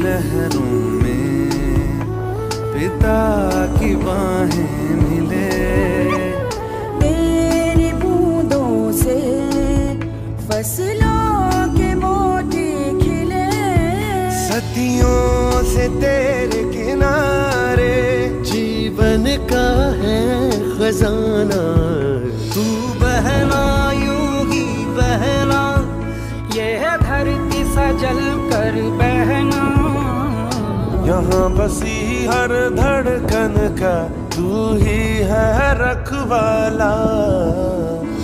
लहरों में पिता की बाहें मिले। तेरी बूंदों से फसलों के मोती खिले। सदियों से तेरे किनारे जीवन का है खजाना। तू बहना यूं ही बहना, ये धरती सजल कर बहना। यहाँ बसी हर धड़कन का तू ही है रखवाला।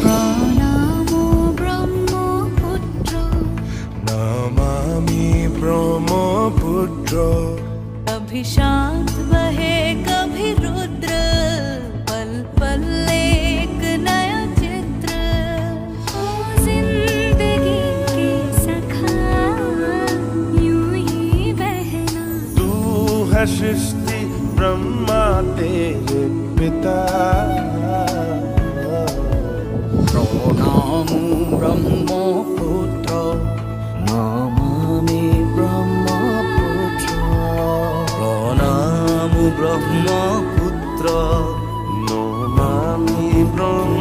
प्रणामो ब्रह्मपुत्र, नमामि ब्रह्मपुत्र। कभी शांत बहे कभी रुद्र, पल पल एक नया चित्र। ओ जिंदगी के सखा यूं ही बहना। तू है सृष्टि ब्रह्मा तेरे पिता। प्रणामो ब्रह्मपुत्र, नमामि ब्रह्मपुत्र। प्रणामो ब्रह्मपुत्र, नमामि ब्रह्मपुत्र।